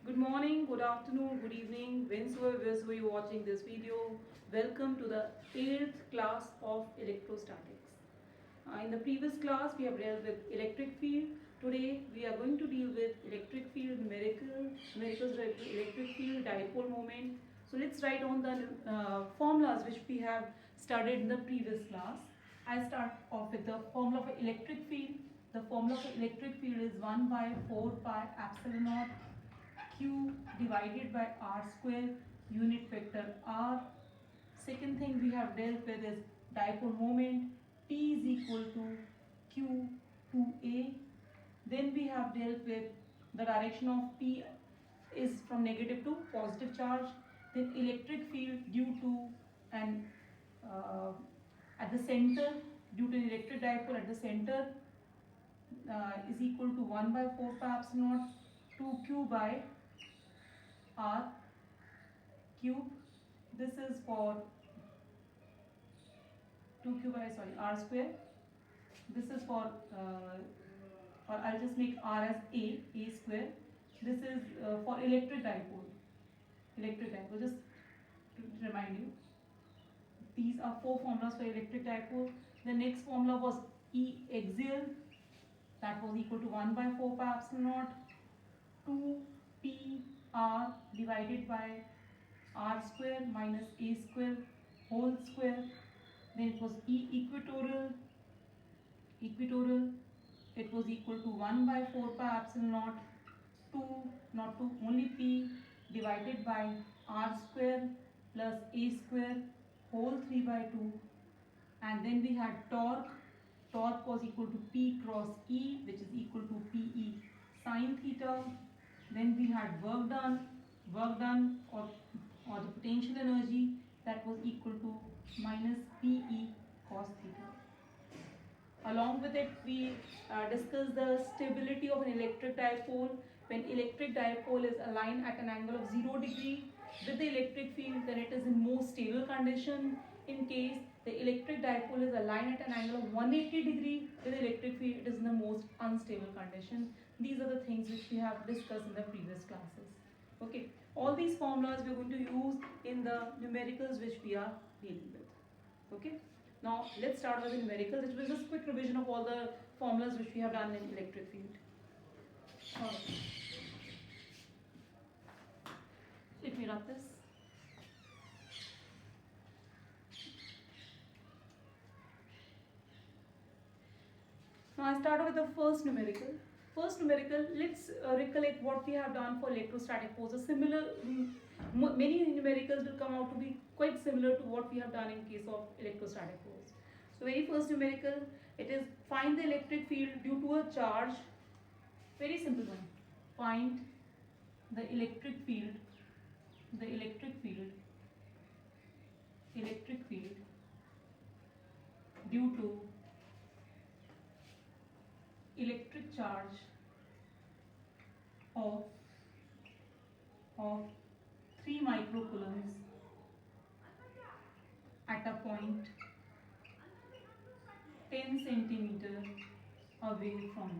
Good morning, good afternoon, good evening, whenever you're watching this video. Welcome to the 8th class of electrostatics. In the previous class, we have dealt with electric field. Today, we are going to deal with electric field numericals related to electric field, dipole moment. So let's write on the formulas which we have studied in the previous class. I start off with the formula of electric field. The formula of electric field is 1 by 4 pi epsilon naught q divided by r square unit vector r. Second thing we have dealt with is dipole moment. P is equal to q to a. Then we have dealt with the direction of P is from negative to positive charge. Then electric field due to an at the center, due to an electric dipole at the center is equal to 1 by 4 pi epsilon naught 2q by r cube. This is for 2q by r square. This is for or I'll just make r as a square. This is for electric dipole. Just to remind you, these are four formulas for electric dipole. The next formula was E axial, that was equal to 1 by 4 pi epsilon naught 2 p r divided by r square minus a square whole square. Then it was E equatorial, it was equal to 1 by 4 pi epsilon naught 2 not 2 only p divided by r square plus a square whole 3 by 2. And then we had torque was equal to p cross e, which is equal to pe sine theta. Then we had work done or the potential energy, that was equal to minus pe cos theta. Along with it, we discussed the stability of an electric dipole. When electric dipole is aligned at an angle of 0 degree with the electric field, then it is in most stable condition. In case the electric dipole is aligned at an angle of 180 degree with the electric field, it is in the most unstable condition. These are the things which we have discussed in the previous classes. Okay, all these formulas we are going to use in the numericals which we are dealing with. Okay. Now let's start with the numericals. It was just a quick revision of all the formulas which we have done in electric field. Alright. Let me rub this. Now I start with the first numerical. First numerical, let's recollect what we have done for electrostatic forces. Similar, many numericals will come out to be quite similar to what we have done in case of electrostatic force. So very first numerical, it is find the electric field due to a charge. Very simple one. Find the electric field due to electric charge of 3 microcoulombs at a point 10 centimeter away from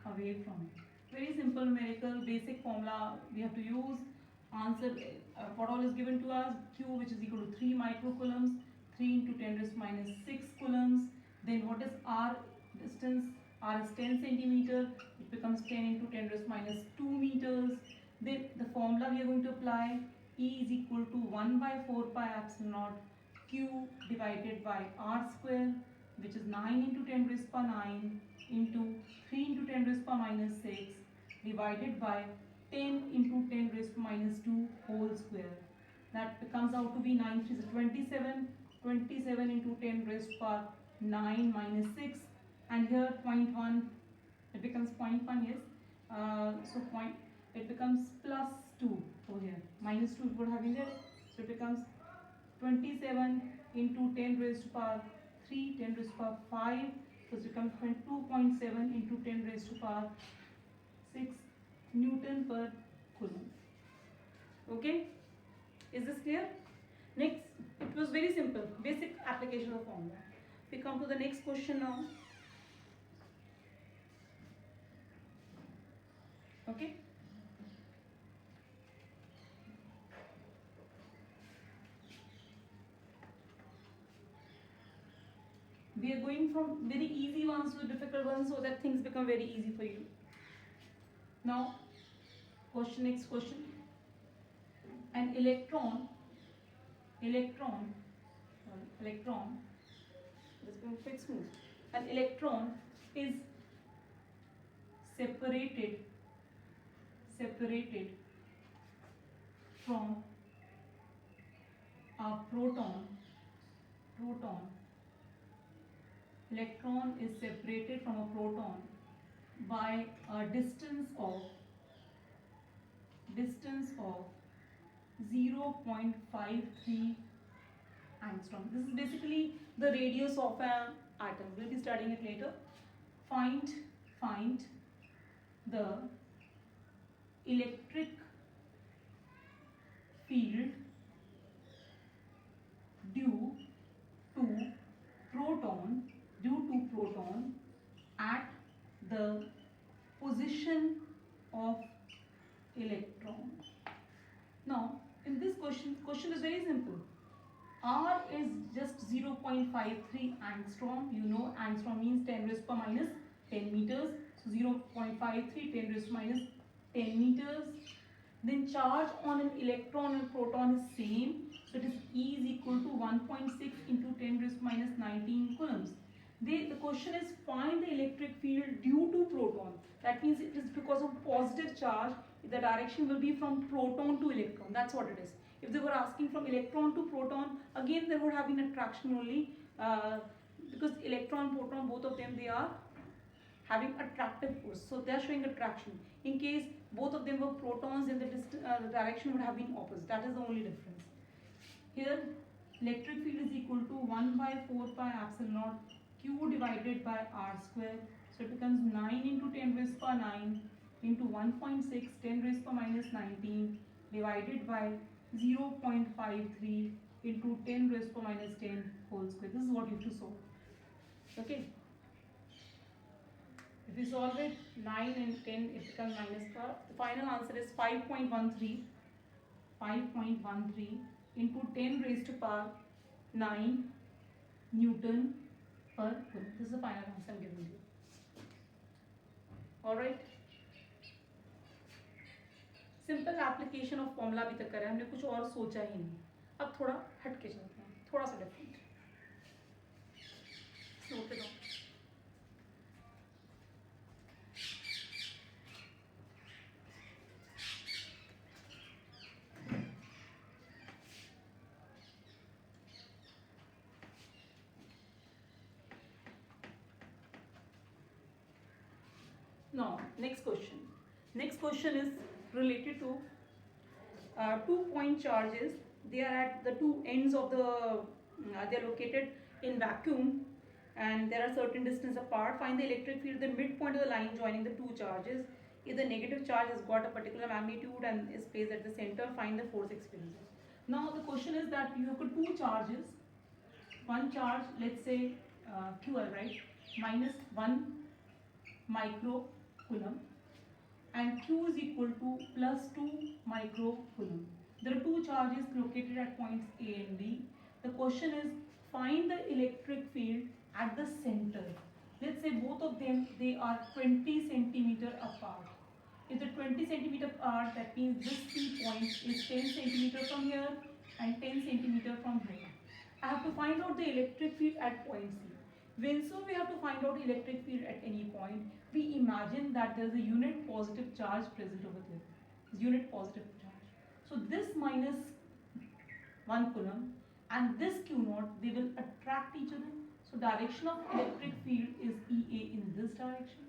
it. Very simple numerical, basic formula we have to use. Answer what all is given to us. Q, which is equal to 3 microcoulombs, 3 into 10 raised to minus 6 coulombs. Then what is R distance? R is 10 centimeter. It becomes 10 into 10 raised to minus 2 meters. Then the formula we are going to apply, E is equal to 1 by 4 pi epsilon naught Q divided by R square, which is 9 into 10 raised to 9 into 3 into 10 raised to minus 6 divided by 10 into 10 raised to minus 2 whole square. That comes out to be 9 3 is 27. 27 into 10 raised to 9 minus 6, and here 0.1, it becomes 0.1, yes. So it becomes plus 2 over here. Minus 2 it would have been there. So it becomes 27 into 10 raised to power 3, 10 raised to power 5. So it becomes 2.7 into 10 raised to power 6 Newton per coulomb. Okay, is this clear? Next, it was very simple, basic application of formula. We come to the next question now. Okay, we are going from very easy ones to difficult ones so that things become very easy for you. Now, next question. An electron, let's go fix smooth. An electron is separated from a proton. Electron is separated from a proton by a distance of 0.53 angstrom. This is basically the radius of an atom. We'll be studying it later. Find the electric field due to proton at the position of electron. Now, in this question is very simple. R is just 0.53 angstrom. You know angstrom means 10 raised to minus 10 meters. So 0.53 10 raised to minus 10 meters. Then charge on an electron and proton is same. So it is E is equal to 1.6 into 10 raised to minus 19 coulombs. The question is find the electric field due to proton. That means it is because of positive charge. The direction will be from proton to electron. That's what it is. If they were asking from electron to proton, again there would have been attraction only because electron, proton, both of them, they are having attractive force. So they are showing attraction. In case both of them were protons, then the direction would have been opposite. That is the only difference. Here, electric field is equal to 1 by 4 pi epsilon naught Q divided by R square. So it becomes 9 into 10 raised to 9 into 1.6 10 raised to minus 19 divided by 0.53 into 10 raised to minus 10 whole square. This is what you have to solve. Okay. If you solve it, 9 and 10, it becomes minus 4. The final answer is 5.13 into 10 raised to power 9 Newton per coulomb. This is the final answer I am giving you. Alright. Simple application of formula अभी तक करा है हमने, कुछ और सोचा ही नहीं. अब थोड़ा हटके चलते हैं, थोड़ा सा different. Note it down. Now, next question is related to 2-point charges. They are at the two ends of the, they are located in vacuum and there are certain distance apart. Find the electric field at the midpoint of the line joining the two charges. If the negative charge has got a particular magnitude and is placed at the center, find the force experienced. Now the question is that you have got two charges. One charge, let's say QL, right, minus 1 microcoulomb, and Q is equal to plus 2 microcoulomb. There are two charges located at points A and B. The question is find the electric field at the center. Let's say both of them, they are 20 centimeter apart. If the 20 centimeter apart, that means this C point is 10 centimeter from here and 10 centimeter from here. I have to find out the electric field at point C. Whenever we have to find out electric field at any point, we imagine that there is a unit positive charge present over there. Unit positive charge. So this minus 1 coulomb and this Q naught, they will attract each other. So direction of electric field is EA in this direction.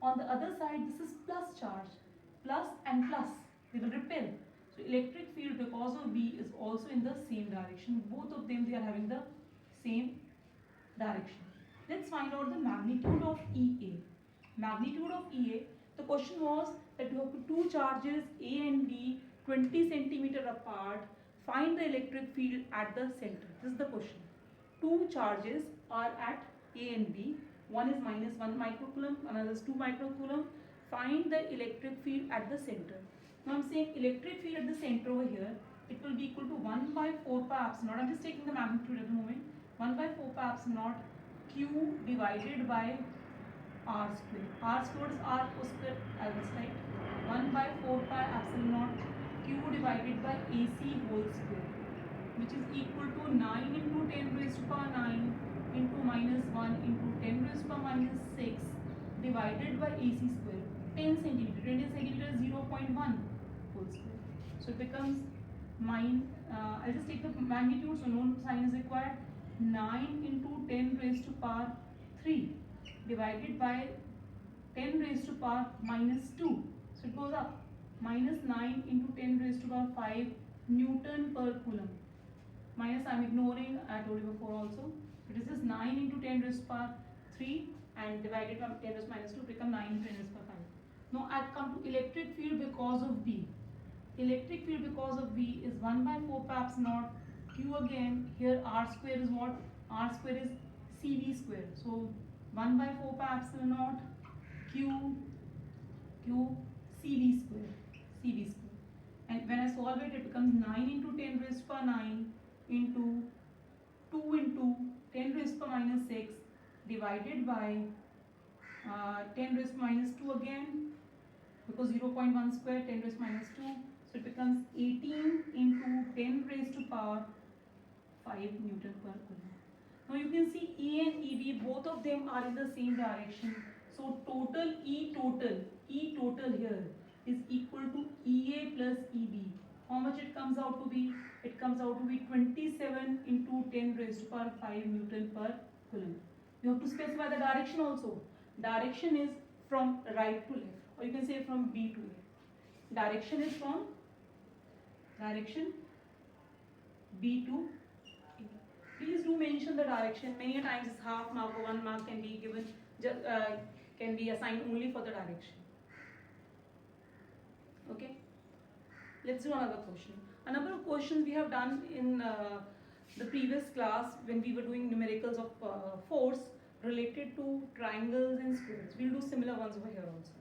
On the other side, this is plus charge. Plus and plus, they will repel. So electric field because of B is also in the same direction. Both of them, they are having the same direction. Let's find out the magnitude of EA. Magnitude of EA, the question was that you have two charges A and B 20 centimeter apart, find the electric field at the center. This is the question. Two charges are at A and B. One is minus 1 microcoulomb, another is 2 microcoulomb. Find the electric field at the center. Now I'm saying electric field at the center over here, it will be equal to 1 by 4 pi epsilon naught. I'm just taking the magnitude at the moment. 1 by 4 pi epsilon naught q divided by r square. R square is r square, I will write 1 by 4 pi epsilon naught q divided by AC whole square, which is equal to 9 into 10 raised to power 9 into minus 1 into 10 raised to power minus 6 divided by AC square. 10 centimeter, 20 centimeter is 0.1 whole square. So it becomes I'll just take the magnitude, so no sign is required. 9 into 10 raised to power 3 divided by 10 raised to power minus 2. So it goes up. Minus 9 into 10 raised to power 5 Newton per coulomb. Minus I'm ignoring, I told you before also. It is just 9 into 10 raised to power 3 and divided by 10 raised to minus 2 become 9 into 10 raised to power 5. Now I come to electric field because of B. Electric field because of B is 1 by 4 pi epsilon naught Q again. Here R square is what? R square is CV square. So 1 by 4 pi epsilon naught Q CV square. CV square. And when I solve it, it becomes 9 into 10 raised to power 9 into 2 into 10 raised to power minus 6 divided by 10 raised to minus 2 again, because 0.1 square 10 raised to minus 2. So it becomes 18 into 10 raised to power 5 Newton per coulomb. Now you can see E and EB, both of them are in the same direction. So total E total here is equal to EA plus EB. How much it comes out to be? It comes out to be 27 into 10 raised to power 5 Newton per coulomb. You have to specify the direction also. Direction is from right to left, or you can say from B to A. Direction is from B to A. Please do mention the direction. Many times it's half mark or 1 mark can be given, can be assigned only for the direction. Okay. Let's do another question. A number of questions we have done in the previous class when we were doing numericals of force related to triangles and squares. We'll do similar ones over here also.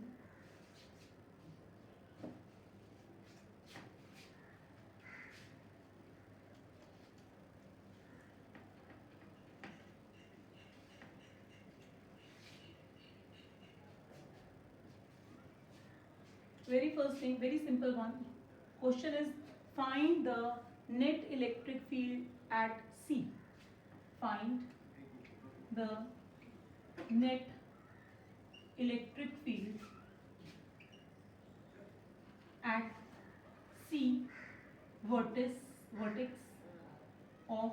Very first thing, very simple one. Question is, find the net electric field at C. Find the net electric field at C vertex of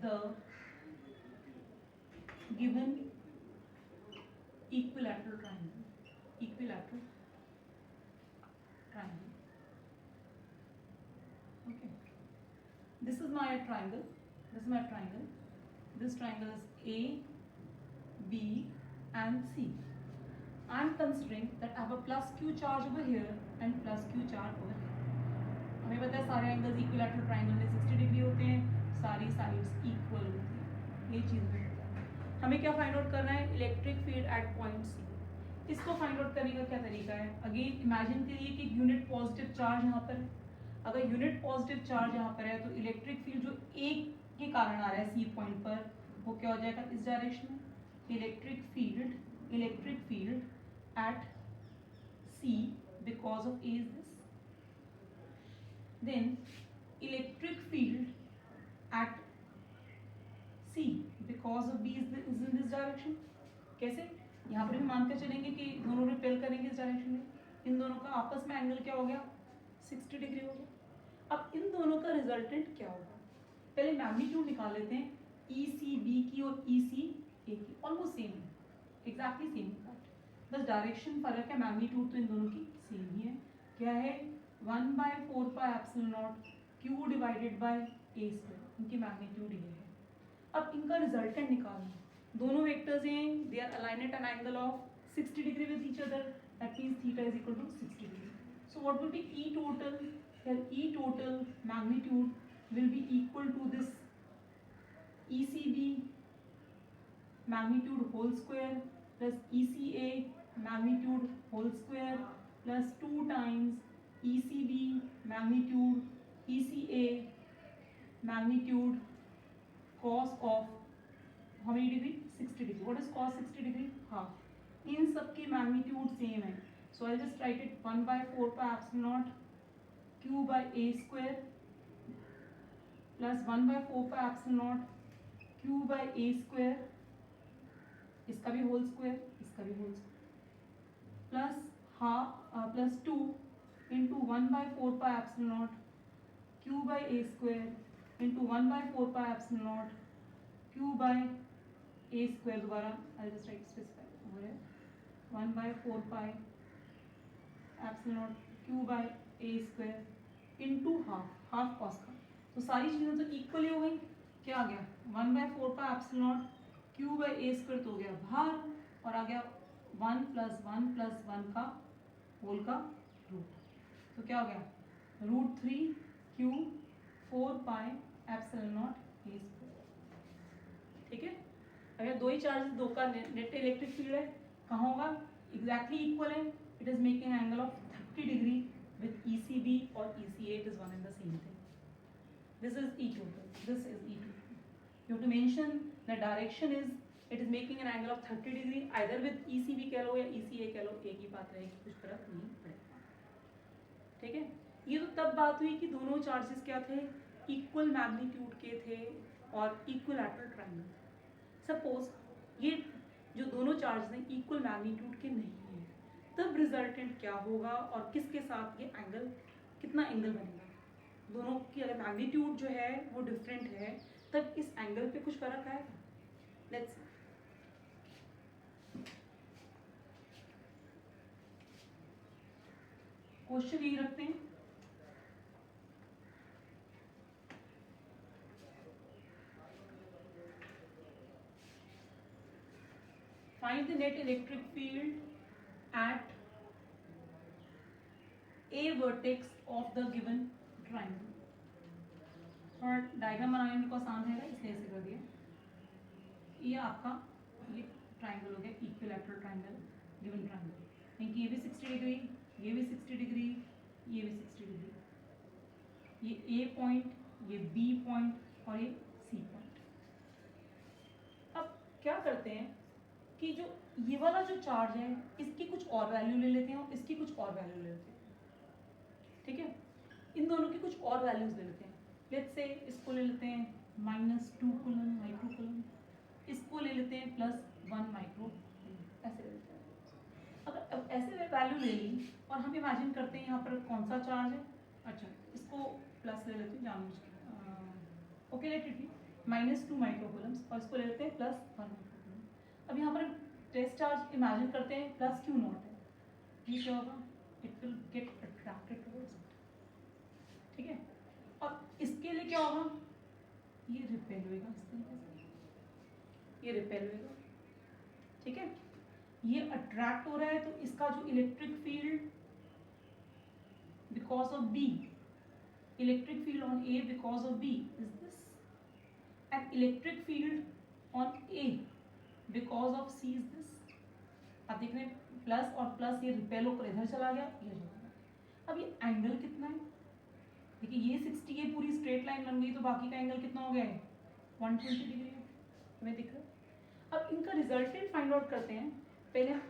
the given equilateral triangle. Equilateral triangle. Okay. This is my triangle. This is my triangle. This triangle is A, B, and C. I am considering that I have a plus Q charge over here and plus Q charge over here. हमें पता है सारे angles equilateral triangle में 60 degree होते हैं, सारी sides equal होती हैं, ये चीज़ में होता है. हमें क्या फाइंड आउट करना है? Electric field at point C. इसको फाइंड आउट करने का क्या तरीका है? अगेन इमेजिन करिए कि यूनिट पॉजिटिव चार्ज यहाँ पर है. अगर यूनिट पॉजिटिव चार्ज यहाँ पर है तो इलेक्ट्रिक फील्ड जो एक के कारण आ रहा है सी पॉइंट पर, वो क्या हो जाएगा? इस डायरेक्शन में. Electric field at C because of A is this. Then electric field at C because of B is in this direction. कैसे? यहाँ पर भी मानकर चलेंगे कि दोनों रिपेल करेंगे इस डायरेक्शन में. इन दोनों का आपस में एंगल क्या हो गया? 60 डिग्री हो गया. अब इन दोनों का रिजल्टेंट क्या होगा? पहले मैग्नीट्यूड निकाल लेते हैं. ECB की और ECA की ऑलमोस्ट सेम है, एग्जैक्टली सेम है, बस डायरेक्शन फर्क है. मैग्नीट्यूड तो इन दोनों की सेम ही है. क्या है? 1 by 4 pi epsilon naught Q divided by A square. इनकी मैग्नीट्यूड ये है. अब इनका रिजल्टेंट निकालना. दोनों वेक्टर्स हैं, they are aligned at an angle of 60 degree with each other. That means theta is equal to 60 degree. So what will be E total? Here E total magnitude will be equal to this ECB magnitude whole square plus ECA magnitude whole square plus 2 times ECB magnitude ECA magnitude cos of how many degree? 60 degree. What is cos 60 degree? Half. इन सब की magnitude same है. So I just write it 1/4 pi epsilon naught q by a square plus 1/4 pi epsilon naught q by a square, इसका भी whole square, इसका भी whole square, plus half plus 2 into 1/4 pi epsilon naught q by a square into 1/4 pi epsilon naught q by a square. दोबारा आई just right specify हो रहा है 1/4 pi epsilon naught q by a square into half cos का. तो सारी चीज़ें तो equally हो गई. क्या आ गया 1/4 pi epsilon naught q by a square तो हो गया बाहर और आ गया 1 + 1 + 1 का होल का रूट. तो क्या हो गया √3q 4 pi epsilon not a square. ठीक है. अगर दो ही चार्जेस, दो का नेट इलेक्ट्रिक फील्ड है, कहाँ होगा? एग्जैक्टली इक्वल है. It is making angle of 30 degree with ECB or ECA. It is one and the same thing. This is E total. This is E total. You have to mention the direction is it is making an angle of 30 degree either with ECB कह लो या ECA कह लो, एक ही बात रहेगी, कुछ फर्क नहीं पड़ेगा. ठीक है. ये तो तब बात हुई कि दोनों चार्जेस क्या थे? इक्वल मैग्नीट्यूड के थे और इक्विलैटरल ट्रायंगल. सपोज ये जो दोनों चार्जेस हैं इक्वल मैग्नीट्यूड के नहीं है, तब रिजल्टेंट क्या होगा और किसके साथ ये एंगल, कितना एंगल बनेगा? दोनों की अगर मैग्नीट्यूड जो है वो डिफरेंट है तब इस एंगल पे कुछ फर्क आएगा. लेट्स क्वेश्चन यही रखते हैं. Find the net electric field eight a vertex of the given triangle. थोड़ा डायग्राम बनाने में को आसान रहेगा इसलिए ऐसे कर दिया. ये आपका ये ट्राइंगल हो गया, इक्विलैटरल ट्राइंगल, गिवन ट्राइंगल. यानी ये भी 60 डिग्री, ये भी 60 डिग्री, ये भी 60 डिग्री. ये A पॉइंट, ये B पॉइंट और ये C पॉइंट. अब क्या करते हैं कि जो ये वाला जो चार्ज है इसकी कुछ और वैल्यू ले लेते हैं और इसकी कुछ और वैल्यू ले लेते हैं. ठीक है. इन दोनों की कुछ और वैल्यूज ले लेते हैं. लेट्स से इसको ले लेते हैं -2 कूलम माइक्रो कूलम, इसको ले लेते हैं +1 माइक्रो, ऐसे ले लेते हैं. अगर अब ऐसे वैल्यू ले ली और हम इमेजिन करते हैं यहाँ पर कौन सा चार्ज है. अच्छा, इसको प्लस ले लेते हैं जानबूझ के. Okay, let it be -2 micro Coulomb's और इसको ले लेते हैं +1 माइक्रो कूलम. अब यहाँ पर टेस्ट चार्ज इमेजिन करते हैं +Q0 है. ये क्या होगा? It will get attracted towards it. ठीक है. और इसके लिए क्या होगा? ये रिपेल होगा इस तरीके से, ये रिपेल होगा. ठीक है. ये अट्रैक्ट हो रहा है तो इसका जो electric field because of B, electric field on A because of B is this, and electric field on A because of C is this. आप देख रहे हैं प्लस और प्लस ये रिपेल होकर इधर चला गया, ये चला गया. अब ये एंगल कितना है? देखिए ये 60 ये पूरी स्ट्रेट लाइन बन गई तो बाकी का एंगल कितना हो गया है? 120 डिग्री है. हमें दिख रहा है. अब इनका रिजल्टेंट फाइंड आउट करते हैं. पहले हम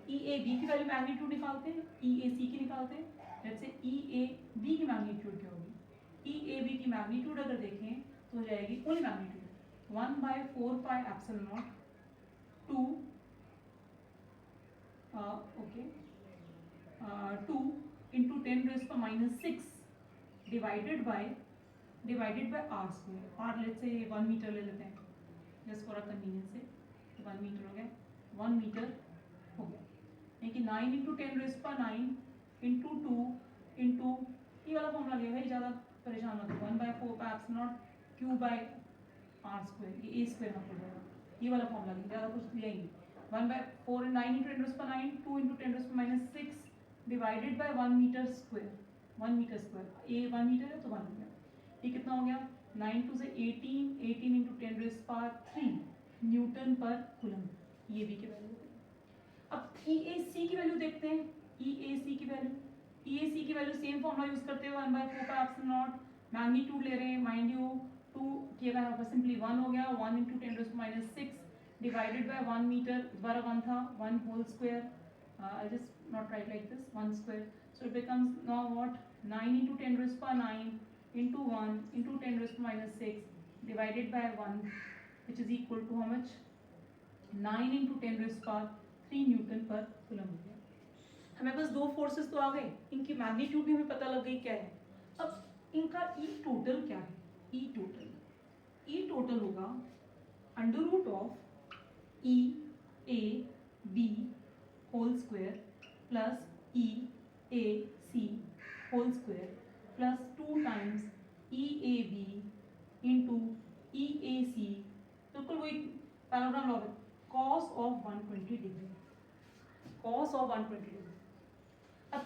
EAB की वैल्यू मैग्नीट्यूड निकालते हैं, EAC की निकालते हैं. जैसे EAB की मैग्नीट्यूड क्या होगी? EAB की मैग्नीट्यूड अगर देखें तो हो जाएगी only magnitude 1/4 pi epsilon not 2 2 into 10⁻⁶ divided by r square. r let's say 1 metre ले लेते हैं just for a convenience से. 1 मीटर हो गया, 1 मीटर हो गया. यानी कि 9 into 10⁹ into 2 into ये वाला फॉर्मूला लगेगा, ये ज़्यादा परेशान मत हो. 1/4 pi epsilon naught q by r square, ये a स्क्वायर हो जाएगा. ये वाला फॉर्मूला लगेगा, ज़्यादा कुछ दिया ही नहीं. 1/4 9 into 10⁻⁹ 2 into 10⁻⁶ divided by 1 metre square. 1 metre square, a 1 metre है तो 1 हो गया. ये कितना हो गया? 9 2 से 18 into 10⁻³ न्यूटन पर कूलम. ये भी की वैल्यू. अब EAC की वैल्यू देखते हैं. EAC की वैल्यू सेम फॉर्मूला यूज करते हुए 1/4 पाई एप्सिलॉन नॉट मैग्नीट्यूड ले रहे हैं. माइंड यू 2 किएगा यहाँ पर सिंपली 1 हो गया, 1 इंटू 10⁻⁶ डिवाइडेड बाय 1 मीटर, दोबारा 1 था, 1 whole square, I just not write like this, 1 square, so it becomes now what 9 into 10⁻⁹ into 1 into 10⁻⁶ divided by 1 which is equal to how much 9 into 10⁻³ Newton per coulomb हो गया। हमें बस दो forces तो आ गए, इनकी मैग्नीट्यूड भी हमें पता लग गई क्या है। अब इनका ई टोटल क्या है, ई टोटल होगा under root of E A B whole square plus E A C whole square plus 2 times E A B into E A C, बिल्कुल वही पैराग्राम लॉ है, cos of 120 degree, cos of 120 degree. अब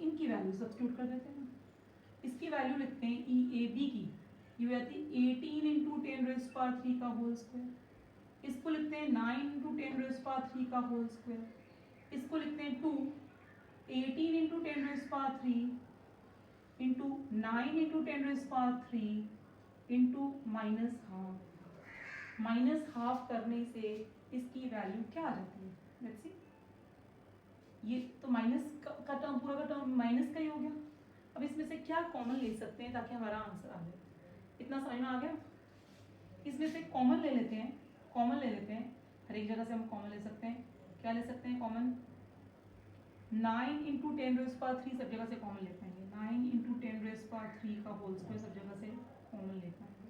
इनकी value substitute कर देते हैं, इसकी value लिखते हैं ई ए बी की, ये हो जाती है 18 इंटू 10⁻³ का होल स्क्वायर, इसको लिखते हैं 9 इंटू 10⁻³ का होल स्क्वायर, इसको लिखते हैं 2, 18 इंटू 10⁻³ इंटू 9 इंटू 10⁻³ इंटू -½ -½ करने से इसकी वैल्यू क्या आ जाती है, लेट्स सी, ये तो माइनस का टर्म, पूरा का टर्म माइनस का ही हो गया। अब इसमें से क्या कॉमन ले सकते हैं ताकि हमारा आंसर आ जाए, इतना समझ में आ गया। इसमें से कॉमन ले लेते हैं, कॉमन ले लेते हैं, हर एक जगह से हम कॉमन ले सकते हैं, क्या ले सकते हैं कॉमन, 9 इंटू 10⁻³ सब जगह से कॉमन ले पाएंगे, 9 इंटू 10⁻³ का होल स्क्वायर सब जगह से कॉमन ले पाएंगे,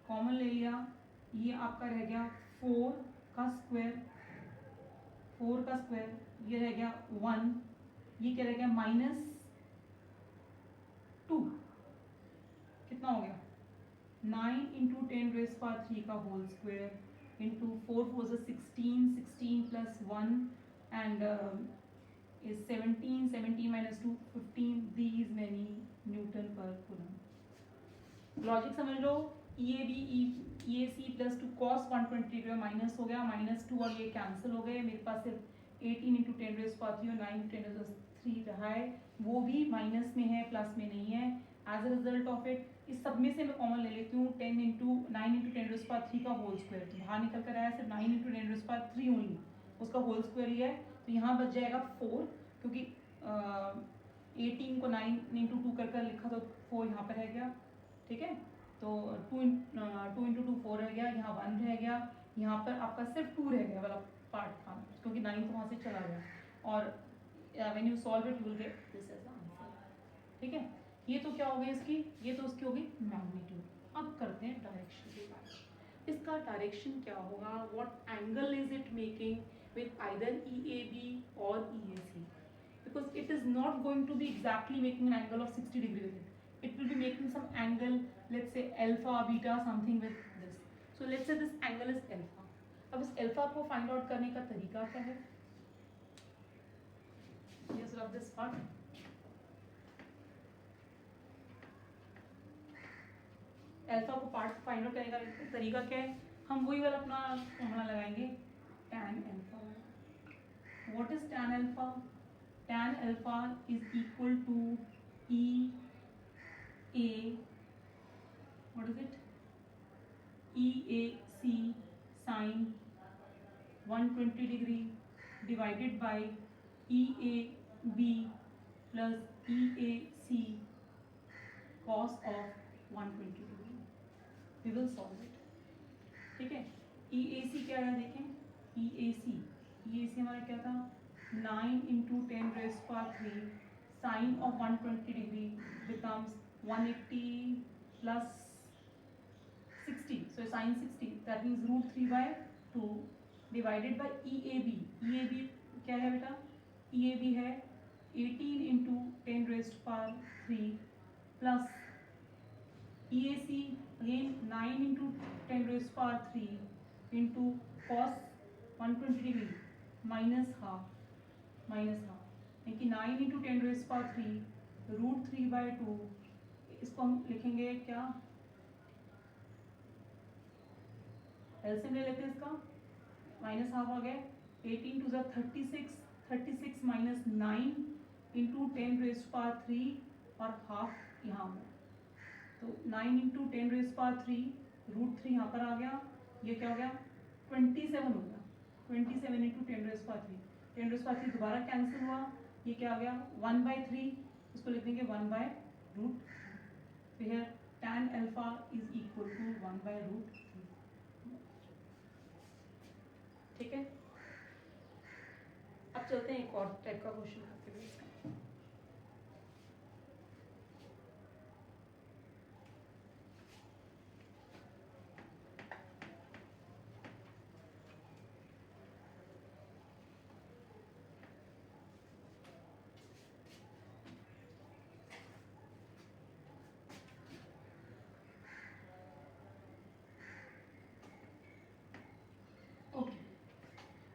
कॉमन ले लिया, ये आपका रह गया 4 का स्क्वायर, 4 का स्क्वायर, ये रह गया 1, ये क्या रह गया -2, कितना हो गया 9 इंटू 10⁻³ का होल स्क्वायर इंटू 4 4 16, 16 प्लस 1 एंड is 17, 17 minus 2 15, these many newton per coulomb. Logic समझ लो, E A B E A C plus 2 cos 120 degree minus हो गया, -2 और ये कैंसिल हो गए, मेरे पास सिर्फ 18 इंटू 10⁻³ और 9 इंटू 10⁻³ रहा है, वो भी माइनस में है, प्लस में नहीं है। As a result of it इस सब में से मैं कॉमन ले लेती हूँ 9 इंटू 10⁻³ का होल स्क्वायर, तो बाहर निकल कर आया सिर्फ 9 इंटू 10⁻³ ओनली, उसका होल स्क्वायर ही है, तो यहाँ बच जाएगा 4, क्योंकि 18 को 9 इंटू 2 कर लिखा तो 4 यहाँ पर रह गया, ठीक है, तो 2 इंटू 2 4 रह गया, यहाँ 1 रह गया, यहाँ पर आपका सिर्फ 2 रह गया वाला पार्ट था, क्योंकि 9 तो वहाँ से चला गया, और when you solve it you will get this as answer, ठीक है। ये तो क्या हो गई इसकी, ये तो उसकी होगी मैग्नीट्यूड। अब करते हैं डायरेक्शन की बात, इसका डायरेक्शन क्या होगा, what angle is it making with either EAB or EAC, because it is not going to be exactly making an angle of 60 degree with it. It will be making some angle, let's say alpha, beta, something with this. So let's say this angle is alpha. अब इस alpha को find out करने का तरीका क्या है? Just rub this part. Alpha को part find out करने का तरीका क्या है? हम वही वाला अपना फॉर्मूला लगाएंगे, tan alpha. What is tan alpha? Tan alpha is equal to E A, what is it? E A C sine 120 degree divided by E A B plus E A C cos of 120 degree. We will solve it. ठीक है, E A C क्या है देखें, E A C हमारा क्या था, 9 into 10⁻³ sine of 120 degree becomes 180 plus 60, so sin 60, that means √3/2 divided by EAB क्या है बेटा, EAB है 18 into 10⁻³ plus EAC again 9 into 10⁻³ into cos 120 degree -½ यानी कि 9 इंटू 10⁻³ √3/2, इसको हम लिखेंगे क्या, एलसीएम ले लेते हैं इसका, -½ आ गया, 18 2 36, 36 माइनस 9 इंटू 10⁻³ और हाफ यहाँ हो, तो 9 इंटू 10⁻³ √3 यहाँ पर आ गया, ये क्या हो गया 27 हो गया, 27 इंटू 10⁻³ 10⁻³ दोबारा कैंसिल हुआ, ये क्या आ गया 1/3, इसको लिख देंगे 1/√, फिर tan alpha is equal to 1/√3। ठीक है, अब चलते हैं एक और टाइप का क्वेश्चन करते हुए इसका।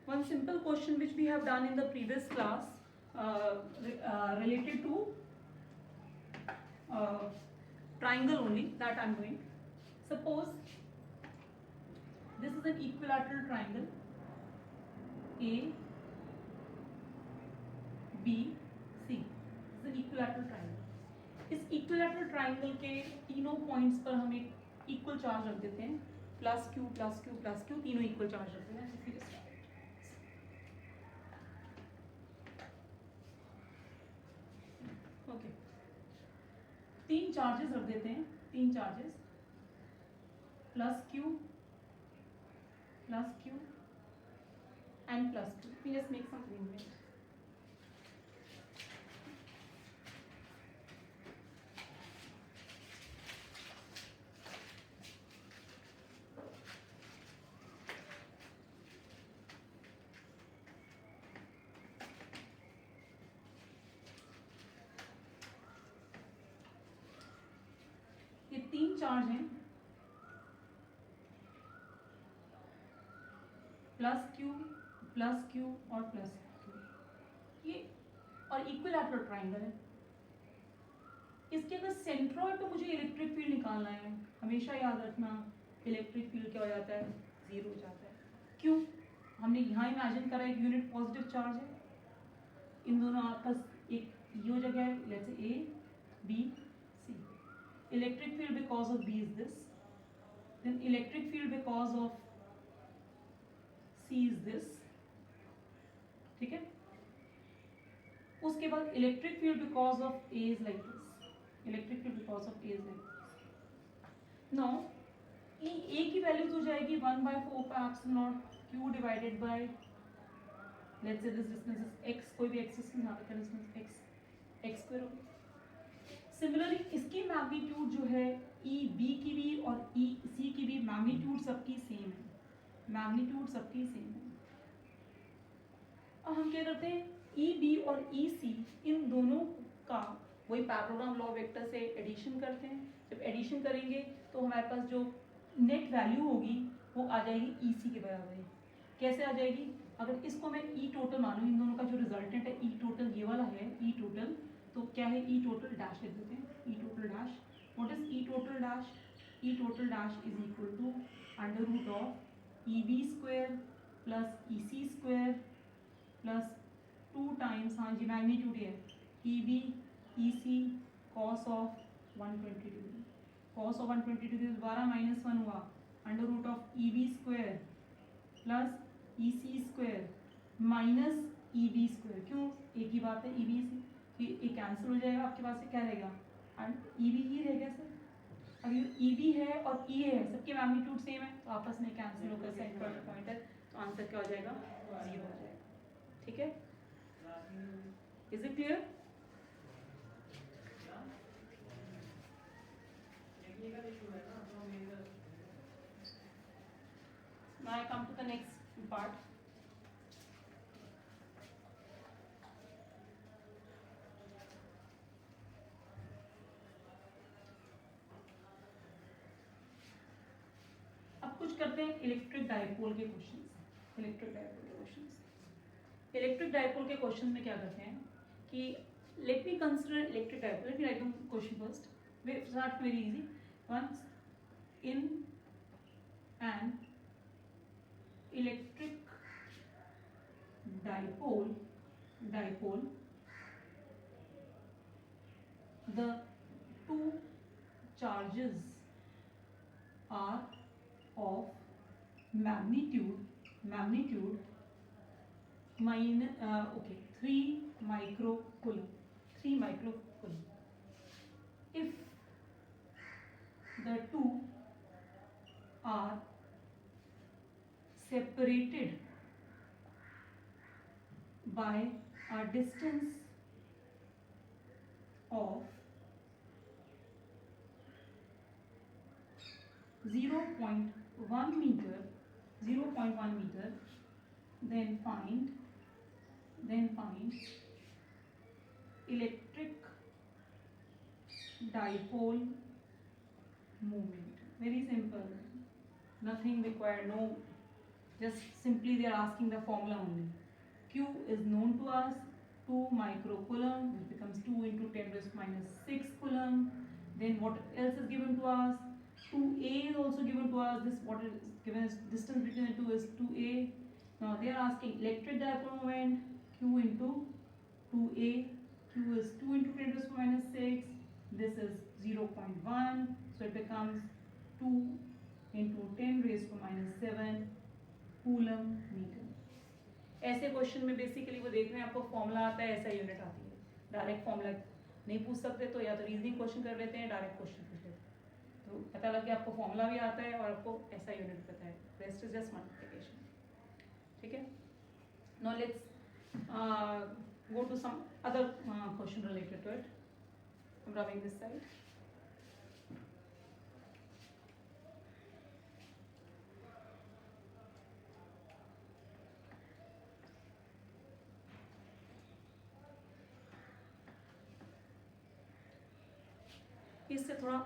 One simple question which we have done in the previous class related to triangle only, that I am doing. Suppose this is an equilateral triangle A, B, C. This is an equilateral triangle. इस equilateral triangle के तीनों points पर हम एक equal charge रख देते हैं, plus Q plus Q plus Q, तीनों equal charge रख देते हैं। ओके, तीन चार्जेस रख देते हैं, तीन charges plus Q and plus Q. We just make some arrangement. ये तीन चार्ज हैं, प्लस क्यू और प्लस क्यू, ये और इक्विलैटरल ट्राइंगल है। इसके अगर सेंट्रॉइड पे मुझे इलेक्ट्रिक फील्ड निकालना है, हमेशा याद रखना इलेक्ट्रिक फील्ड क्या हो जाता है, 0 हो जाता है। क्यों? हमने यहाँ इमेजिन करा एक यूनिट पॉजिटिव चार्ज है, इन दोनों आपस एक यो जगह है, let's say A, B, C. Electric field because of B is this, then electric field because of C is this. ठीक है, उसके बाद electric field because of A is like this, electric field because of A is like this. Now A की value तो जाएगी 1/4 epsilon Q divided bye let's say this distance is x, कोई भी axis में यहाँ पे डिस्टेंस x स्क्वायर होगी। Similarly इसकी मैग्नीट्यूड जो है ई बी की भी और ई सी की भी मैग्नीट्यूड सबकी सेम है, मैग्नीट्यूड सबकी सेम है। अब हम क्या करते हैं, ई बी और ई सी इन दोनों का वही पैराबोलॉग्राम लॉ वेक्टर से एडिशन करते हैं। जब एडिशन करेंगे तो हमारे पास जो नेट वैल्यू होगी वो आ जाएगी ई सी के बराबर। कैसे आ जाएगी? अगर इसको मैं ई टोटल मानूँ, इन दोनों का जो रिजल्टेंट है ई टोटल ये वाला है ई टोटल, तो क्या है ई टोटल डैश लिख देते हैं, E total dash. What is E total dash? E total dash is equal to under root of E B square plus E C square plus 2 times, हाँ जी magnitude है, E B E C cos of 120 degree, cos of 120 degree दोबारा -1 हुआ, under root of E B square plus E C square minus E B square. क्यों? एक ही बात है, E B C, तो ये कैंसिल हो जाएगा, आपके पास क्या रहेगा, ई बी ही रहेगा सर। अब ये ई बी है और ई है, सबके मैग्नीट्यूड सेम है, तो आपस में कैंसिल होकर सेंटर पॉइंट है, तो आंसर क्या हो जाएगा, 0 हो जाएगा। ठीक है, is it clear? Now I come to the next part. अब कुछ करते हैं इलेक्ट्रिक डाइपोल के क्वेश्चंस। इलेक्ट्रिक डाइपोल के क्वेश्चंस, इलेक्ट्रिक डाइपोल के क्वेश्चन में क्या करते हैं कि let me consider electric dipole. Let me write down question first, we start very easy. Once in an electric dipole the two charges are of magnitude 3 microcoulomb. If the two are separated by a distance of 0.1 meter, then find electric dipole moment. Very simple, nothing required, no, just simply they are asking the formula only. Q is known to us, 2 microcoulomb, which becomes 2 into 10 raised to minus 6 coulomb. Then what else is given to us? 2a is also given to us. This what is given as distance between the two is 2a. Now they are asking electric dipole moment, Q into 2a. Q is 2 into 10 raised to minus 6. This is 0.1, so it becomes 2 into 10 raised to minus 7 coulomb metre. ऐसे question में basically वो देख रहे हैं आपको formula आता है, ऐसा यूनिट आती है. डायरेक्ट फॉर्मूला नहीं पूछ सकते तो या तो रीजनिंग क्वेश्चन कर लेते हैं, डायरेक्ट क्वेश्चन पूछ लेते हैं. तो पता लग गया आपको फॉर्मूला भी आता है और आपको ऐसा यूनिट पता है. Rest is just multiplication. ठीक है. Now let's go to some other question related to it. I'm rubbing this side. इससे थोड़ा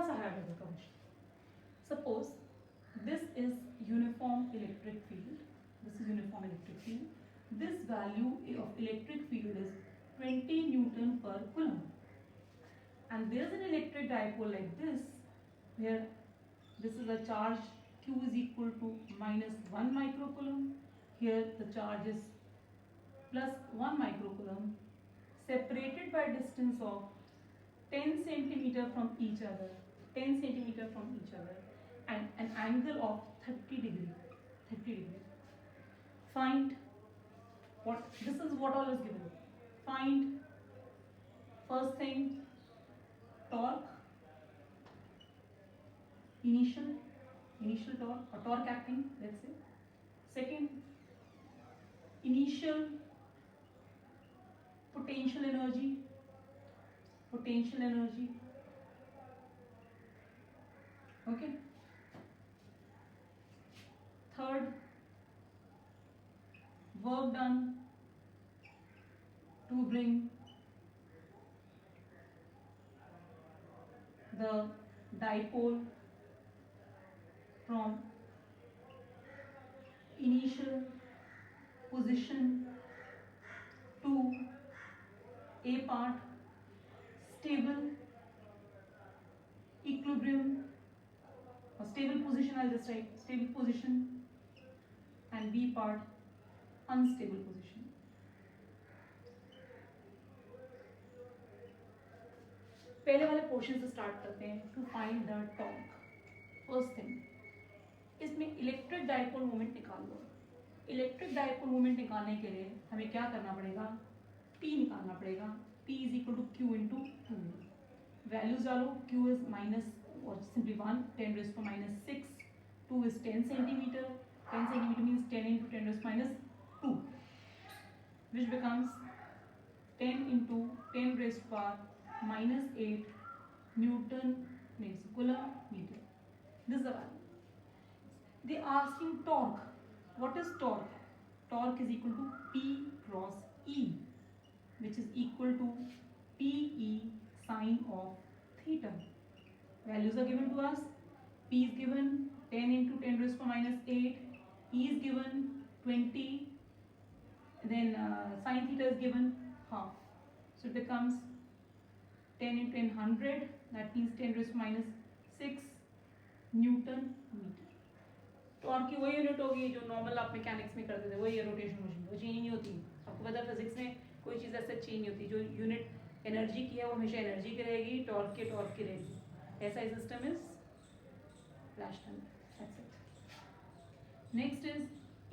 सा हायर लेवल का question. Suppose this is uniform electric field. This value of electric field is 20 Newton per coulomb, and there is an electric dipole like this, where this is a charge Q is equal to minus 1 microcoulomb. Here the charge is plus 1 microcoulomb, separated by distance of 10 centimeter from each other, and an angle of 30 degree. Find what this is, what all is given. Find first thing torque, initial torque or torque acting, let's say. Second, initial potential energy. Okay. Third, work done to bring the dipole from initial position to a part, stable equilibrium or stable position, I'll just write stable position, and B part unstable position. पहले वाले portion से start करते हैं. To find the torque. First thing, इसमें electric dipole moment निकाल लो. Electric dipole moment निकालने के लिए हमें क्या करना पड़ेगा? P निकालना पड़ेगा. P is equal to Q into 2. Values डालो. Q is minus or simply 1, 10 raised to minus 6. 2 is 10 centimeter. 10 centimeter means 10 into 10 raised to minus 2, which becomes 10 into 10 raised to power minus 8 Newton means coulomb meter. This is the value. They are asking torque. What is torque? Torque is equal to P cross E, which is equal to PE sine of theta. Values are given to us. P is given 10 into 10 raised to minus 8. E is given 20. Then sine theta is given half. So it becomes 10 into 10 100. That means 10 raised to minus 6 Newton meter. Torque की वही unit होगी जो normal आप mechanics में करते थे. वही है रोटेशन मोशन. वो चेंज नहीं होती. आपको पता है फिजिक्स में कोई चीज़ ऐसे चेंज नहीं होती. जो यूनिट एनर्जी की है वो हमेशा एनर्जी की रहेगी, टॉर्क की रहेगी. ऐसा ही system is flash time. That's it. Next is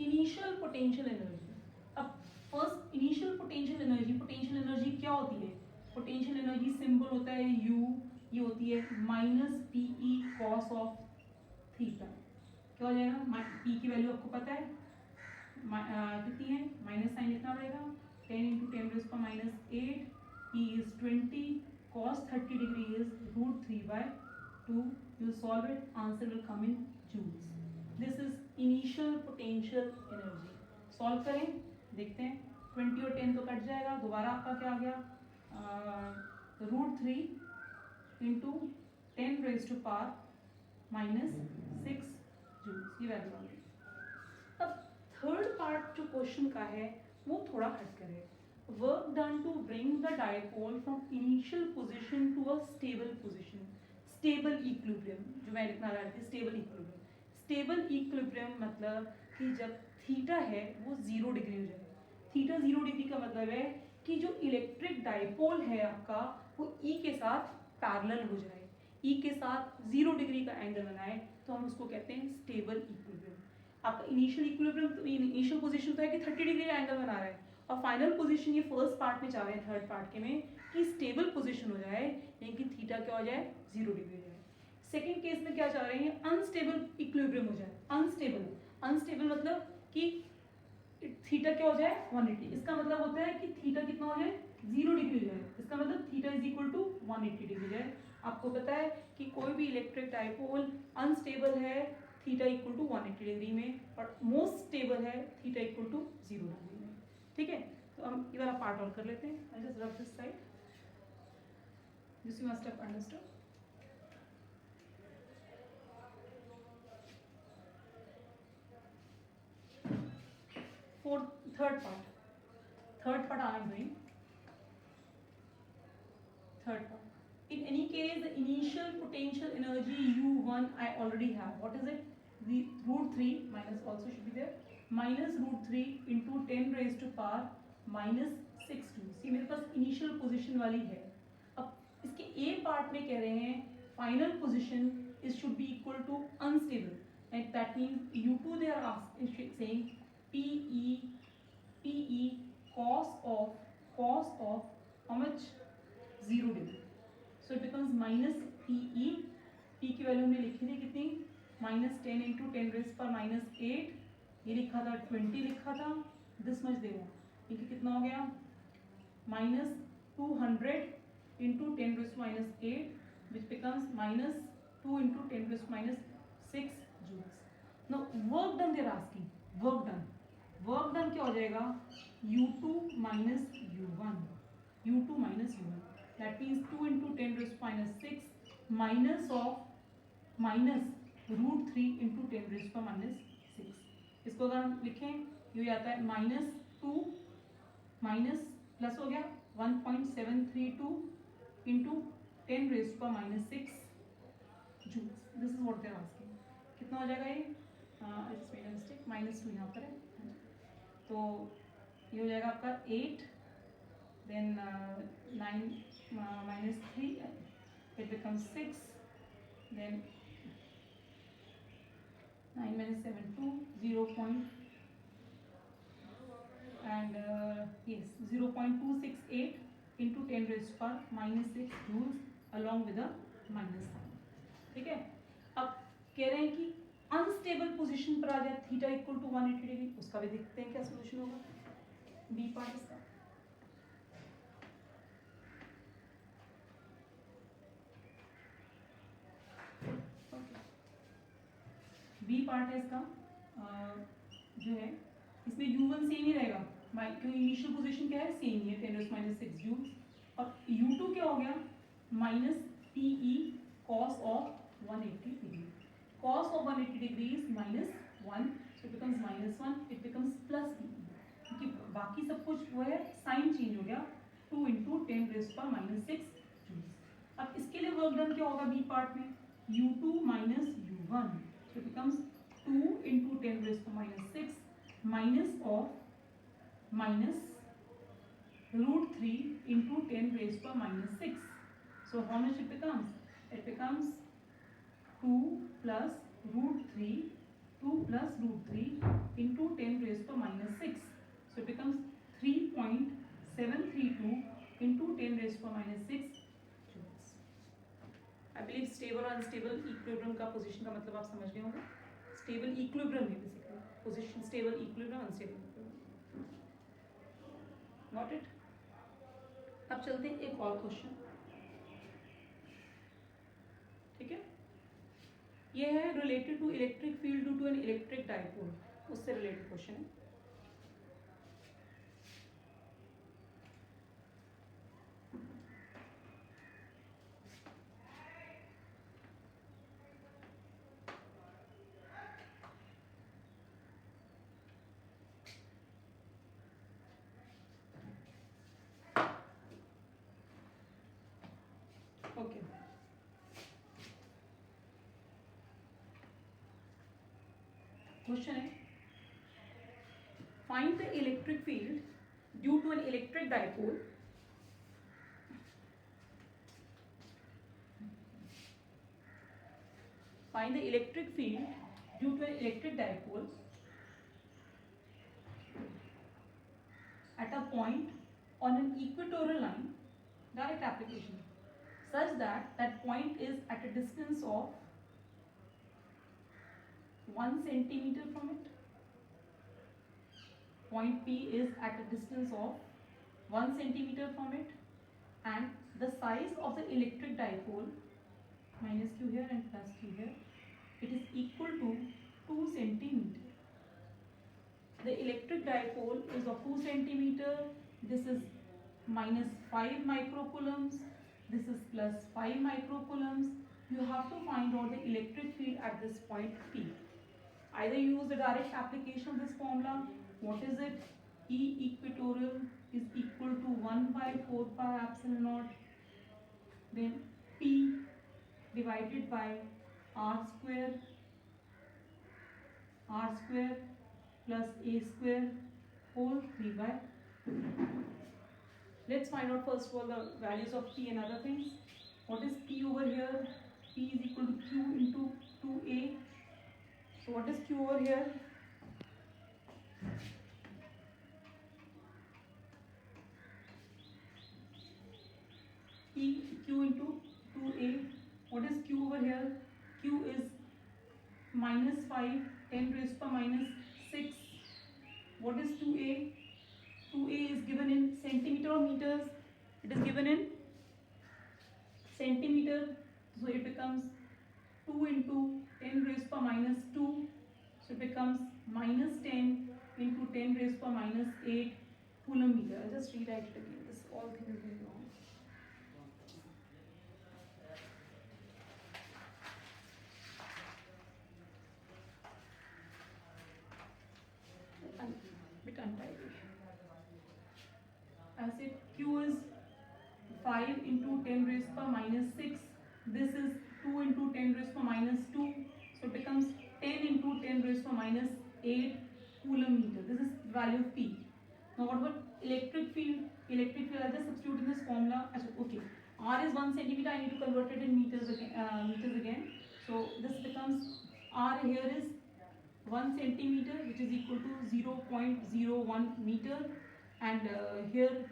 initial potential energy. अब फर्स्ट इनिशियल पोटेंशियल एनर्जी क्या होती है? पोटेंशियल एनर्जी सिंबल होता है U. ये होती है minus P E cos of theta. क्या हो जाएगा? पी की वैल्यू आपको पता है कितनी है? माइनस साइन लिखना पड़ेगा. 10 into 10⁻⁸. E is 20. Cos 30 degree is √3/2. You solve it. Answer will come in joules. This is initial potential energy. Solve करें, देखते हैं. 20 और 10 तो कट जाएगा. दोबारा आपका क्या आ गया? √3 इंटू 10⁻⁻6 जूल्स. ये वैल्यू आ गई. अब थर्ड पार्ट जो क्वेश्चन का है वो थोड़ा हटकर है. Work done to bring the dipole from initial position to a stable position. Stable equilibrium जो मैं लिखना चाह रही थी. Stable equilibrium. स्टेबल इक्विलिब्रियम मतलब कि जब थीटा है वो 0 डिग्री हो जाए. थीटा 0 डिग्री का मतलब है कि जो इलेक्ट्रिक डायपोल है आपका वो ई के साथ पैरेलल हो जाए, ई के साथ 0 डिग्री का एंगल बनाए, तो हम उसको कहते हैं स्टेबल इक्विलिब्रियम. आपका इनिशियल इक्विलिब्रियम तो इनिशियल पोजीशन तो है कि 30 डिग्री का एंगल बना रहा है, और फाइनल पोजीशन ये फर्स्ट पार्ट में चाह रहे हैं, थर्ड पार्ट के में कि स्टेबल पोजीशन हो जाए लेकिन थीटा क्या हो जाए? 0 डिग्री हो जाए. सेकंड केस में क्या चाह रहे हैं? अनस्टेबल इक्विलिब्रियम हो जाए. अनस्टेबल मतलब कि थीटा क्या हो जाए? 180. इसका मतलब होता है कि थीटा कितना हो जाए? 0 डिग्री हो जाए. इसका मतलब theta is equal to 180 degree हो जाए. आपको पता है कि कोई भी इलेक्ट्रिक डायपोल अनस्टेबल है थीटा इक्वल टू 180 डिग्री में, और मोस्ट स्टेबल है थीटा इक्वल टू 0 डिग्री में. ठीक है, तो हम ये वाला पार्ट और कर लेते हैं. I just rub this side. This you must have understood. Third part I am doing. Third part. In any case, the initial potential energy U1 I already have. What is it? The √3 minus also should be there. Minus √3 into 10⁻⁻6 joules. ये मेरे पास initial position वाली है. अब इसके A part में कह रहे हैं final position is should be equal to unstable. And that means U2 they are saying PE cos of how much? 0 degree. So it becomes minus PE. P की value हमने लिखी थी कितनी? -10 इंटू 10⁻⁸. ये लिखा था 20 लिखा था. दिस मच देगा. ये कितना हो गया? -200 into 10⁻⁸, which becomes -2 into 10⁻⁶ joules. Now work done they are asking. Work done क्या हो जाएगा? U2 minus U1. That means 2 into 10⁻⁶ minus √3 into 10⁻⁶. इसको अगर हम लिखें ये आता है -2 माइनस प्लस हो गया 1.732 into 10⁻⁶ joules. This is what they are asking. कितना हो जाएगा ये? It's made a mistake. -2 यहाँ पर है, तो ये हो जाएगा आपका 8, then 9 -3 it becomes 6, then 9 - 7 2 0. and yes 0.268 into 10⁻⁻6 joules along with a minus sign. ठीक है. अब कह रहे हैं कि अनस्टेबल पोजीशन पर आ जाए थीटा इक्वल टू 180 डिग्री. उसका भी देखते हैं क्या सोल्यूशन होगा. बी पार्ट इसका. बी पार्ट है इसका. जो है इसमें U1 सेम ही रहेगा क्योंकि इनिशियल पोजीशन क्या है? सेम ही है 10⁻⁶ जूल्स. और U2 क्या हो गया? -PE cos of 180 degree. Cos of 180 degree is -1, so it becomes -1. It becomes +PE. क्योंकि बाकी सब कुछ वो है, साइन चेंज हो गया. 2 into 10⁻⁻6 joules. अब इसके लिए वर्क डन क्या होगा बी पार्ट में? U2 minus U1, so it becomes 2 into 10⁻⁶ minus of minus root 3 into 10 raised to minus 6. So how much it becomes? It becomes 2 plus root 3, 2 plus root 3 into 10 raised to minus 6. So it becomes 3.732 into 10 raised to minus 6 joules. I believe stable और unstable equilibrium का position का मतलब आप समझ गए होंगे. Stable equilibrium है basically. Position stable equilibrium, unstable equilibrium. Got it? अब चलते हैं एक और क्वेश्चन. ठीक है, ये है related to electric field due to an electric dipole. उससे रिलेटेड क्वेश्चन है. ओके, क्वेश्चन है find the electric field due to an electric dipole find the electric field due to an electric dipole at a point on an equatorial line, direct application, such that that point is at a distance of 1 centimeter from it. Point P is at a distance of 1 centimeter from it, and the size of the electric dipole, minus q here and plus q here, it is equal to 2 centimeter. The electric dipole is of 2 centimeter. This is minus 5 microcoulombs. This is plus 5 microcoulombs. You have to find out the electric field at this point P. Either use the direct application of this formula. What is it? E equatorial is equal to 1 by 4 pi epsilon naught. Then P divided by r square plus a square whole 3 by 2. Let's find out first of all the values of P and other things. What is P over here? P is equal to Q into 2a. So what is Q over here? Q into 2a. What is Q over here? Q is minus 5, 10 raised to minus 6. What is 2a? 2a is given in centimeter or meters? It is given in centimeter. So it becomes 2 into 10 raised to minus 2. So it becomes minus 10 into 10 raised to minus 8 coulomb meter. I'll just rewrite it again. This all thing is very wrong. Bit untidy. I said Q is 5 into 10 raised to minus 6. This is 2 into 10 raised to minus 2. So it becomes 10 into 10 raised to minus 8 coulomb meter. This is the value of P. Now what about electric field? Electric field, I'll just substitute in this formula. Okay, R is 1 centimeter. I need to convert it in meters again. So this becomes, R here is 1 centimeter, which is equal to 0.01 meter, and here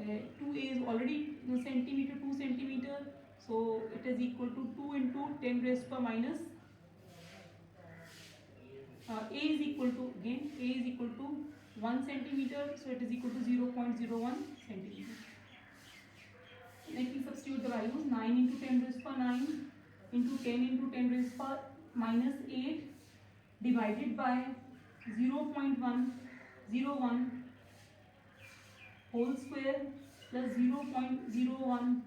2a is already centimeter, 2 centimeter, so it is equal to 2 into 10 raised to minus a is equal to, again a is equal to 1 centimeter, so it is equal to 0.01 centimeter. Let me substitute the values. 9 into 10 raised to 9 into 10 into 10 raised to minus 8 divided by 0.101 whole square plus 0.01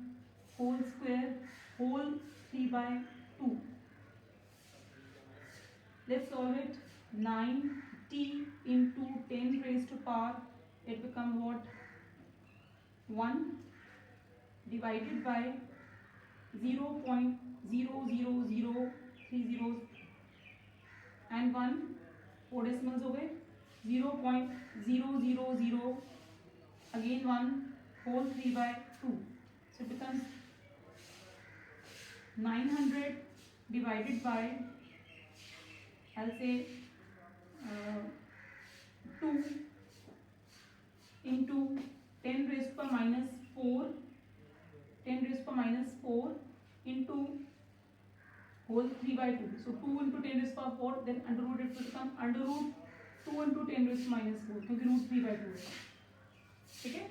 whole square whole 3 by 2. Let's solve it. 9t into 10 raised to power, it becomes what? 1 divided by 0.00030 and 1, 4 decimals away, 0.000 again 1 whole 3 by 2, so it becomes 900 divided by, I'll say 2 into 10 raised to minus 4, 10 raised to minus 4 into whole 3 by 2. So 2 into 10 raised to 4, then under root it will become under root 2 into 10 raised to minus 4, क्योंकि root 3 by 2 है. ठीक है,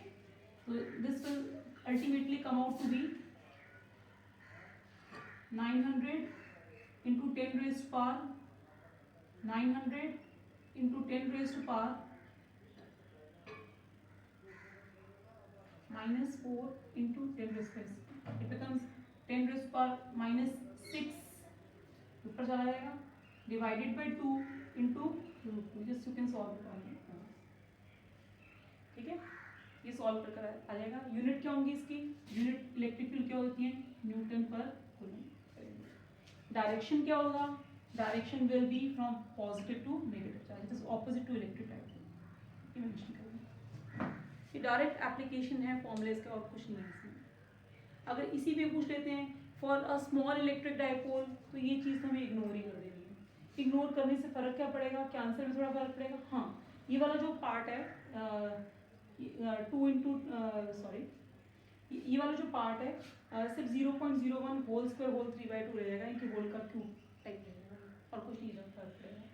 so this will ultimately come out to be 900 into 10 raised to power 900 into 10 raised to power minus 4 into 10 raised to 6. It becomes 10 raised to power minus 6, ऊपर चला जाएगा, divided by 2 into root 2. Just you can solve it on it. ठीक है, ये solve कर आ जाएगा. Unit क्या होंगी इसकी? यूनिट इलेक्ट्रिक फील्ड क्या होती है? Newton per coulomb. डायरेक्शन क्या होगा? Direction will be from positive to negative charge, it is opposite to electric direction. ये मेंशन करेंगे. ये डायरेक्ट एप्लीकेशन है फॉर्मूलेज का और कुछ नहीं है इसमें. अगर इसी पे पूछ लेते हैं for a small electric dipole, तो ये चीज़ हमें इग्नोर ही कर देनी है. इग्नोर करने से फर्क क्या पड़ेगा? कि आंसर में थोड़ा फर्क पड़ेगा. हाँ, ये वाला जो पार्ट है 2 इंटू सॉरी, ये वाला जो पार्ट है सिर्फ 0.01 होल स्क्वायर होल 3 by 2 रह जाएगा, इनके होल का क्यूब टाइप रहेगा और कुछ नहीं फर्क पड़ेगा.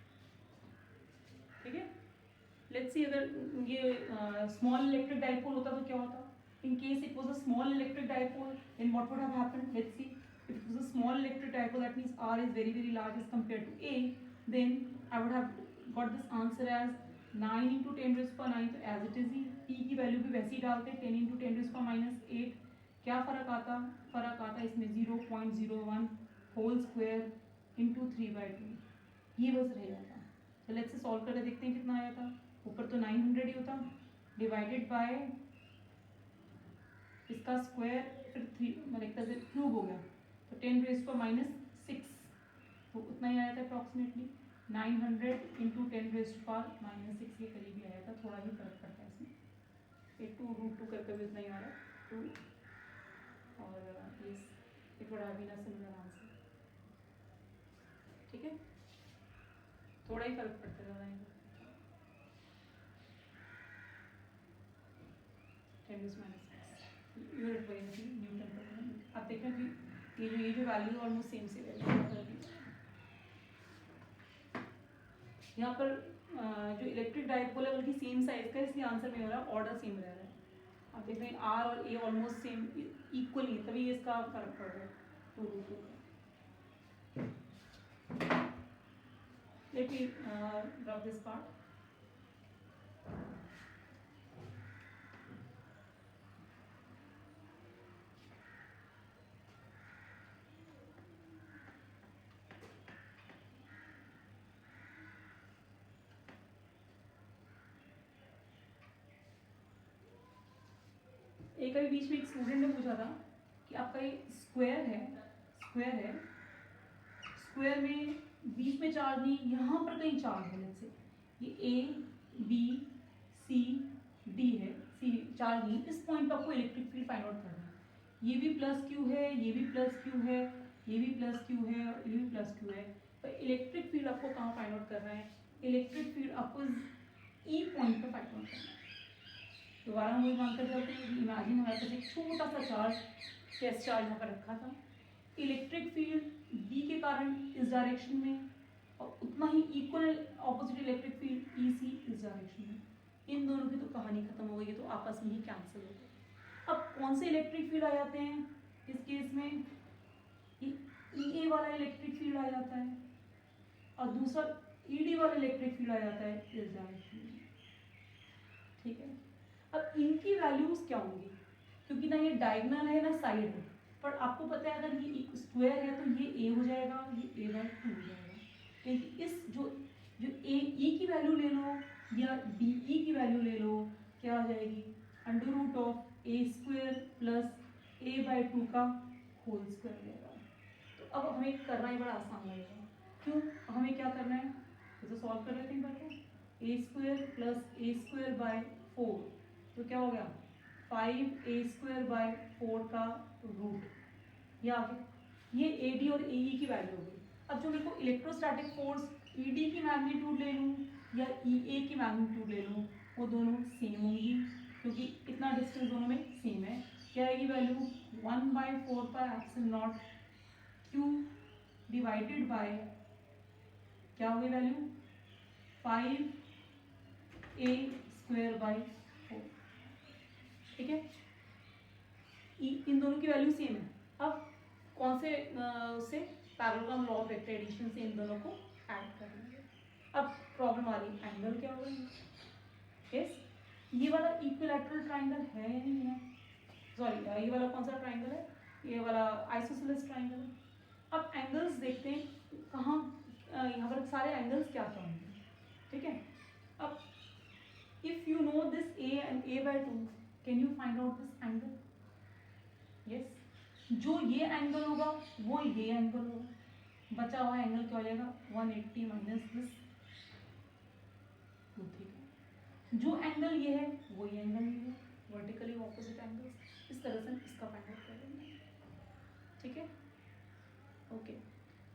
ठीक है, लेट्स सी अगर ये स्मॉल इलेक्ट्रिक डायपोल होता तो क्या होता? In case it was a small electric dipole, then what would have happened? Let's see, if it was a small electric dipole, that means R is very very large as compared to A, then I would have got this answer as 9 into 10 raised to 9. तो as it is ही E की value भी वैसे ही डालते हैं, 10 into 10 raised to minus 8. क्या फ़र्क आता? फ़र्क आता इसमें 0.01 होल स्क्वायर इंटू 3 by 2. ये बस रह जाता. तो लेट्स से सॉल्व करके देखते हैं कितना आया था. ऊपर तो 900 ही होता, डिवाइडेड बाय इसका स्क्वायर, फिर 3 मतलब क्यूब हो गया, तो 10 raised to minus 6, तो उतना ही आया था approximately. 900 into 10 raised to minus 6 के करीब ही आया था. थोड़ा ही फर्क पड़ता है इसमें, ये 2√2 करके भी उतना ही आ रहा है 2, और ये थोड़ा भी ना सिमिलर आंसर. ठीक है, थोड़ा ही फर्क पड़ता है. 10 raised to minus 6 यूनिट वही थी न्यूटन पर. आप देखें कि ये जो वैल्यू ऑलमोस्ट सेम से वैल्यू यहाँ पर जो इलेक्ट्रिक डायपोल है बल्कि सेम साइज का, इसलिए आंसर में हो रहा है ऑर्डर सेम रह रहा है. आप देख रहे हैं R और A ऑलमोस्ट सेम इक्वल ही, तभी इसका फर्क पड़ रहा है 2√2 का. Let me drop this part. एक अभी बीच में एक स्टूडेंट ने पूछा था कि आपका ये स्क्वायर है, स्क्वायर में बीच में चार्ज नहीं, यहाँ पर कहीं चार्ज है. लेट्स से ये A B C D है, C चार्ज नहीं, इस पॉइंट पर आपको इलेक्ट्रिक फील्ड फाइंड आउट करना है. ये भी प्लस क्यू है, ये भी प्लस क्यू है, ये भी प्लस क्यू है और ये भी प्लस क्यू है. तो इलेक्ट्रिक फील्ड आपको कहाँ फाइंड आउट करना है? इलेक्ट्रिक फील्ड आपको ई पॉइंट पर फाइंड आउट करना है. दोबारा हम वही मान कर चलते हैं कि इमेजिन हमारे पास एक छोटा सा चार्ज, टेस्ट चार्ज यहाँ पर रखा था. इलेक्ट्रिक फील्ड बी के कारण इस डायरेक्शन में और उतना ही equal opposite electric field E C इस डायरेक्शन में. इन दोनों की तो कहानी खत्म हो गई, तो आपस में ही कैंसिल हो गए. अब कौन से इलेक्ट्रिक फील्ड आ जाते हैं इस केस में? ई ए वाला इलेक्ट्रिक फील्ड आ जाता है और दूसरा ई डी वाला इलेक्ट्रिक फील्ड आ जाता है इस डायरेक्शन में. ठीक है, अब इनकी वैल्यूज क्या होंगी? क्योंकि ना ये डायगोनल है ना साइड है, पर आपको पता है अगर ये स्क्वायर है तो ये a हो जाएगा, ये a/2 हो जाएगा. क्योंकि इस जो a e की वैल्यू ले लो या d e की वैल्यू ले लो, क्या आ जाएगी? √(a² + a/2 का होल स्क्वायर रहेगा. तो अब हमें करना ही बड़ा आसान लगेगा. क्यों? हमें क्या करना है, तो सॉल्व कर लेते हैं. a² + a²/4 तो क्या हो गया 5a² का रूट, ये आ गया। ये AD और AE की वैल्यू हो गई। अब जो मेरे को इलेक्ट्रोस्टैटिक फोर्स ED की मैग्नीट्यूड ले लूँ या EA की मैग्नीट्यूड ले लूँ, वो दोनों सेम होंगी क्योंकि इतना डिस्टेंस दोनों में सेम है। क्या आएगी वैल्यू 1/4πε0 Q डिवाइडेड बाय क्या होगी वैल्यू 5a²/4। ठीक है, इन दोनों की वैल्यू सेम है। अब कौन से से parallelogram law of vector addition से इन दोनों को ऐड कर लेंगे। अब प्रॉब्लम आ रही है एंगल क्या होगा। यस, ये वाला इक्विलैटरल ट्राइंगल है या नहीं है, सॉरी ये वाला कौन सा ट्राइंगल है, ये वाला आइसोसेलेस ट्राइंगल है। अब एंगल्स देखते हैं कहाँ, यहाँ पर सारे एंगल्स क्या क्या होंगे। ठीक है, अब if you know this a and a/2 can you find out this angle. Yes, जो ये एंगल होगा वो ये एंगल होगा, बचा हुआ एंगल क्या हो जाएगा 180 माइनस दिस 2θ। जो एंगल ये है वो ये एंगल ये है, वर्टिकली ऑपोजिट एंगल्स। इस तरह से इसका फाइंड आउट कर लेंगे। ठीक है, okay,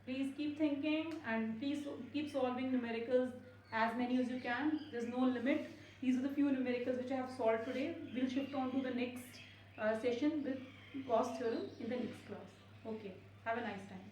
please keep thinking and please keep solving numericals as many as you can. There's no limit. These are the few numericals which I have solved today. We'll shift on to the next session with Gauss theorem in the next class. Okay, have a nice time.